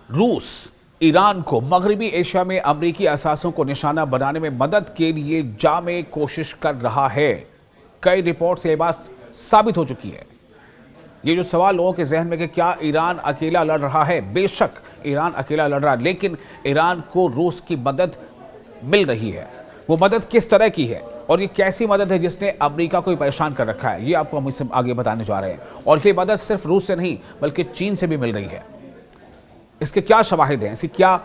रूस ईरान को मगरबी एशिया में अमरीकी असासों को निशाना बनाने में मदद के लिए जामे कोशिश कर रहा है। कई रिपोर्ट से यह बात साबित हो चुकी है। ये जो सवाल लोगों के जहन में कि क्या ईरान अकेला लड़ रहा है, बेशक ईरान अकेला लड़ रहा है, लेकिन ईरान को रूस की मदद मिल रही है। वो मदद किस तरह की है और ये कैसी मदद है जिसने अमेरिका को परेशान कर रखा है, ये आपको हम इससे आगे बताने जा रहे हैं। और ये मदद सिर्फ रूस से नहीं बल्कि चीन से भी मिल रही है। इसके क्या शवाहिद हैं, ऐसी क्या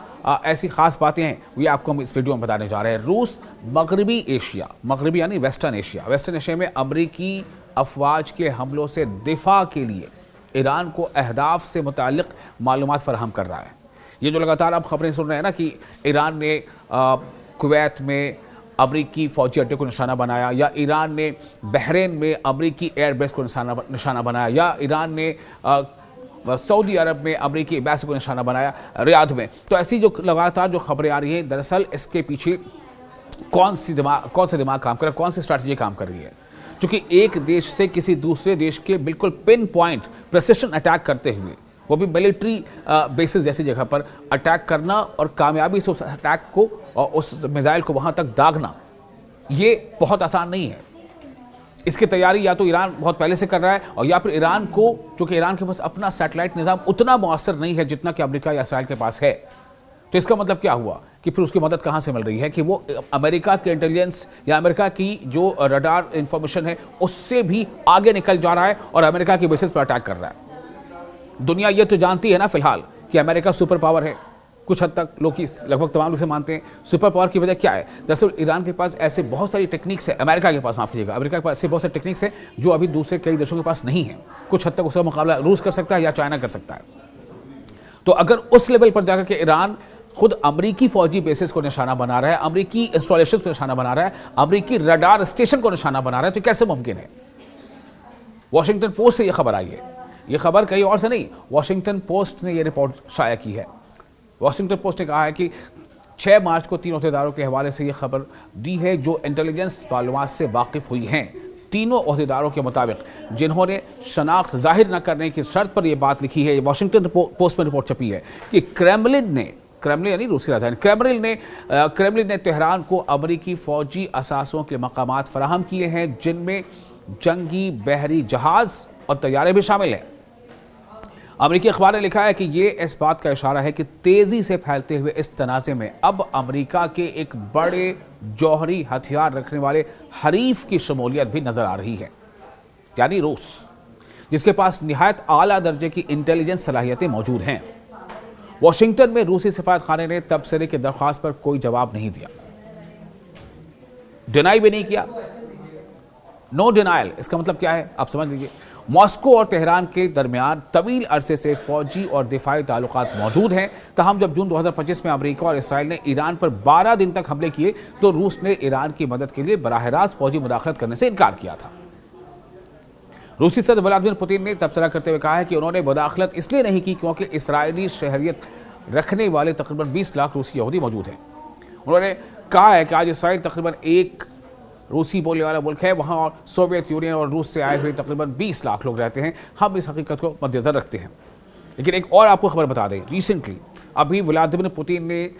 ऐसी खास बातें हैं, ये आपको हम इस वीडियो में बताने जा रहे हैं। रूस मगरबी एशिया, मगरबी यानी वेस्टर्न एशिया में अमरीकी अफवाज के हमलों से दिफा के लिए ईरान को अहदाफ से मुताल्लिक मालूमात फराहम कर रहा है। ये जो लगातार आप खबरें सुन रहे हैं ना कि ईरान ने कुवैत में अमरीकी फौजी अड्डे को निशाना बनाया, या ईरान ने बहरीन में अमरीकी एयरबेस को निशाना बनाया, या ईरान ने सऊदी अरब में अमरीकी एम्बेसी को निशाना बनाया रियाद में। तो ऐसी जो लगातार जो खबरें आ रही हैं, दरअसल इसके पीछे कौन से दिमाग काम कर रहा है, कौन सी स्ट्रैटेजी काम कर रही है। क्योंकि एक देश से किसी दूसरे देश के बिल्कुल पिन पॉइंट प्रिसिशन अटैक करते हुए, वो भी मिलिट्री बेसिस जैसी जगह पर अटैक करना और कामयाबी से उस अटैक को और उस मिसाइल को वहां तक दागना, ये बहुत आसान नहीं है। इसकी तैयारी या तो ईरान बहुत पहले से कर रहा है, और या फिर ईरान को, चूंकि ईरान के पास अपना सैटेलाइट निज़ाम उतना मुअस्सर नहीं है जितना कि अमेरिका या इसराइल के पास है। तो इसका मतलब क्या हुआ कि फिर उसकी मदद कहां से मिल रही है कि वो अमेरिका के इंटेलिजेंस या अमेरिका की जो रडार इंफॉर्मेशन है उससे भी आगे निकल जा रहा है और अमेरिका की बेसिस पर अटैक कर रहा है। दुनिया ये तो जानती है ना फिलहाल कि अमेरिका सुपर पावर है। कुछ हद तक लोग, लगभग तमाम लोग इसे मानते हैं। सुपर पावर की वजह क्या है? दरअसल ईरान के पास ऐसे बहुत सारी टेक्निक्स है, अमेरिका के पास, माफ कीजिएगा, अमेरिका के पास ऐसे बहुत सारी टेक्निक्स है जो अभी दूसरे कई देशों के पास नहीं है। कुछ हद तक उसका मुकाबला रूस कर सकता है या चाइना कर सकता है। तो अगर उस लेवल पर जाकर के ईरान खुद अमरीकी फौजी बेसिस को निशाना बना रहा है, अमरीकी इंस्टॉलेशन को निशाना बना रहा है, अमरीकी रडार स्टेशन को निशाना बना रहा है, तो कैसे मुमकिन है? वॉशिंगटन पोस्ट से यह खबर आई है, यह खबर कहीं और से नहीं, वॉशिंगटन पोस्ट ने यह रिपोर्ट शाया की है। वॉशिंगटन पोस्ट ने कहा है कि 6 मार्च को 3 ओहदेदारों के हवाले से यह खबर दी है जो इंटेलिजेंस मालूमात से वाकिफ हुई हैं। तीनों ओहदेदारों के मुताबिक जिन्होंने शनाख्त जाहिर न करने की शर्त पर यह बात लिखी है, वॉशिंगटन पोस्ट में रिपोर्ट छपी है कि क्रेमलिन यानी रूस की राजधानी, क्रेमलिन ने तेहरान को अमरीकी फौजी असासों के मकामात फराहम किए हैं जिनमें जंगी बहरी जहाज और तैयारे भी शामिल हैं। अमरीकी अखबार ने लिखा है कि यह इस बात का इशारा है कि तेजी से फैलते हुए इस तनाज़े में अब अमरीका के एक बड़े जौहरी हथियार रखने वाले हरीफ की शमूलियत भी नजर आ रही है, यानी रूस, जिसके पास निहायत आला दर्जे की इंटेलिजेंस सलाहियतें मौजूद हैं। वॉशिंगटन में रूसी सफारत खाने ने तबसरे की दरख्वास्त पर कोई जवाब नहीं दिया, डिनाई भी नहीं किया। नो डिनायल, इसका मतलब क्या है आप समझ लीजिए। मॉस्को और तेहरान के दरमियान तवील अरसे से फौजी और दिफाई ताल्लुकात मौजूद हैं। तहम जब जून 2025 में अमेरिका और इसराइल ने ईरान पर 12 दिन तक हमले किए तो रूस ने ईरान की मदद के लिए बराह रास्त फौजी मुदाखलत करने से इनकार किया था। रूसी सदर व्लादिमीर पुतिन ने तबसरा करते हुए कहा है कि उन्होंने मुदाखलत इसलिए नहीं की क्योंकि इसराइली शहरियत रखने वाले तकरीबन 20 लाख रूसी यहूदी मौजूद हैं। उन्होंने कहा है कि आज इसराइल तकरीबन एक रूसी बोलने वाला मुल्क है, वहाँ और सोवियत यूनियन और रूस से आए हुए तकरीबन 20 लाख लोग रहते हैं। हम इस हकीकत को मद्देनजर रखते हैं। लेकिन एक और आपको खबर बता दें, रिसेंटली अभी व्लादिमीर पुतिन ने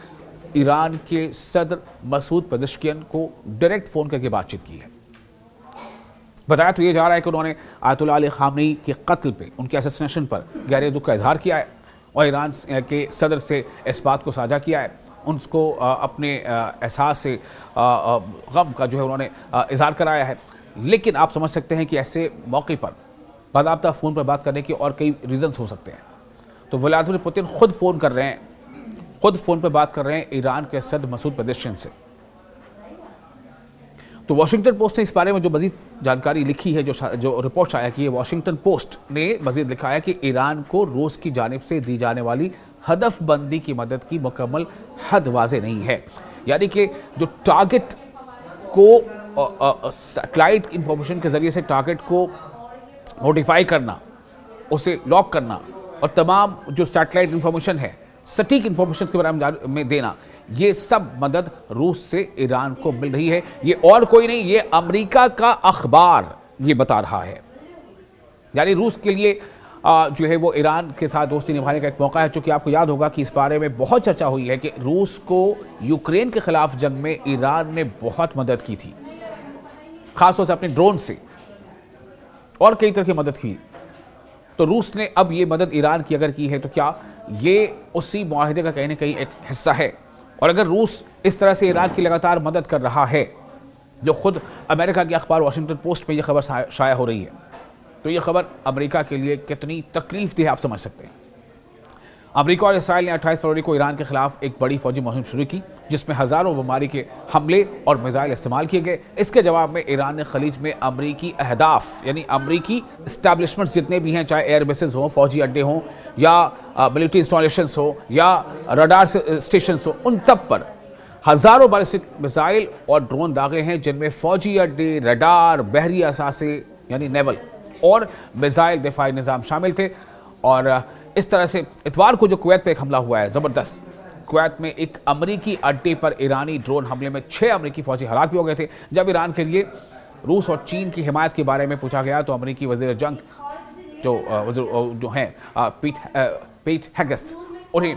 ईरान के सदर मसूद पेज़ेश्कियान को डायरेक्ट फ़ोन करके बातचीत की है। बताया तो ये जा रहा है कि उन्होंने आयतुल्लाह अली ख़ामनेई के कत्ल पे, उनके असैसिनेशन पर गहरे दुख का इजहार किया है और ईरान के सदर से इस बात को साझा किया है। उनको अपने एहसास से गम का जो है उन्होंने इजहार कराया है। लेकिन आप समझ सकते हैं कि ऐसे मौके पर बाकायदा फ़ोन पर बात करने के और कई रीज़न्स हो सकते हैं। तो व्लादिमीर पुतिन खुद फ़ोन पर बात कर रहे हैं ईरान के सदर मसूद पेज़ेश्कियान से। तो वॉशिंगटन पोस्ट ने इस बारे में जो मजीद जानकारी लिखी है, जो रिपोर्ट शाया की है, वॉशिंगटन पोस्ट ने मजीद लिखा है कि ईरान को रूस की जानिब से दी जाने वाली हदफबंदी की मदद की मुकम्मल हद वाज़े नहीं है। यानी कि जो टारगेट को सैटेलाइट इंफॉर्मेशन के ज़रिए से टारगेट को नोटिफाई करना, उसे लॉक करना और तमाम जो सैटेलाइट इंफॉर्मेशन है, सटीक इंफॉर्मेशन के बारे में देना, ये सब मदद रूस से ईरान को मिल रही है। ये और कोई नहीं, ये अमेरिका का अखबार ये बता रहा है। यानी रूस के लिए जो है वो ईरान के साथ दोस्ती निभाने का एक मौका है। चूंकि आपको याद होगा कि इस बारे में बहुत चर्चा हुई है कि रूस को यूक्रेन के खिलाफ जंग में ईरान ने बहुत मदद की थी, खासतौर से अपने ड्रोन से, और कई तरह की मदद की। तो रूस ने अब ये मदद ईरान की अगर की है तो क्या ये उसी मुआहिदे का कहीं ना कहीं एक हिस्सा है? और अगर रूस इस तरह से ईरान की लगातार मदद कर रहा है, जो खुद अमेरिका के अखबार वॉशिंगटन पोस्ट में यह खबर शाया हो रही है, तो यह खबर अमेरिका के लिए कितनी तकलीफदेह आप समझ सकते हैं। अमेरिका और इसराइल ने 28 फरवरी को ईरान के खिलाफ एक बड़ी फौजी मुहिम शुरू की, जिसमें हजारों बमबारी के हमले और मिसाइल इस्तेमाल किए गए। इसके जवाब में ईरान ने खलीज में अमरीकी अहदाफ यानी अमरीकी इस्टेब्लिशमेंट्स जितने भी हैं, चाहे एयर बेसेस हों, फौजी अड्डे हों, या मिलिट्री इंस्टॉलेशंस हो, या रडार स्टेशन हो, उन सब पर हजारों बैलिस्टिक मिसाइल और ड्रोन दागे हैं, जिनमें फौजी अड्डे, रडार, बहरी असासे यानी नेवल और मिसाइल दिफाई निज़ाम शामिल थे। और इस तरह से इतवार को जो कुवैत पे एक हमला हुआ है ज़बरदस्त, कुवैत में एक अमरीकी अड्डे पर ईरानी ड्रोन हमले में 6 अमरीकी फौजी हलाक भी हो गए थे। जब ईरान के लिए रूस और चीन की हिमायत के बारे में पूछा गया तो अमरीकी वज़ीर जंग जो हैं पीट हेगेस, उन्हें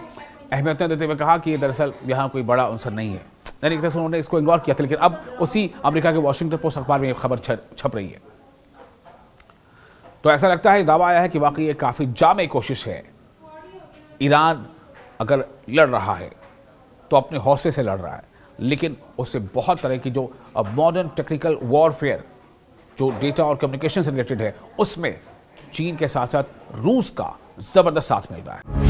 अहमियत न देते हुए कहा कि दरअसल यहाँ कोई बड़ा अवसर नहीं है। यानी एक तरह से उन्होंने इसको इग्नोर किया था, लेकिन अब उसी अमेरिका के वॉशिंगटन पोस्ट अखबार में खबर छप रही है। तो ऐसा लगता है, दावा आया है कि वाकई ये काफ़ी जामे कोशिश है। ईरान अगर लड़ रहा है तो अपने हौसले से लड़ रहा है, लेकिन उससे बहुत तरह की जो मॉडर्न टेक्निकल वॉरफेयर, जो डेटा और कम्युनिकेशन से रिलेटेड है, उसमें चीन के साथ साथ रूस का ज़बरदस्त साथ मिल रहा है।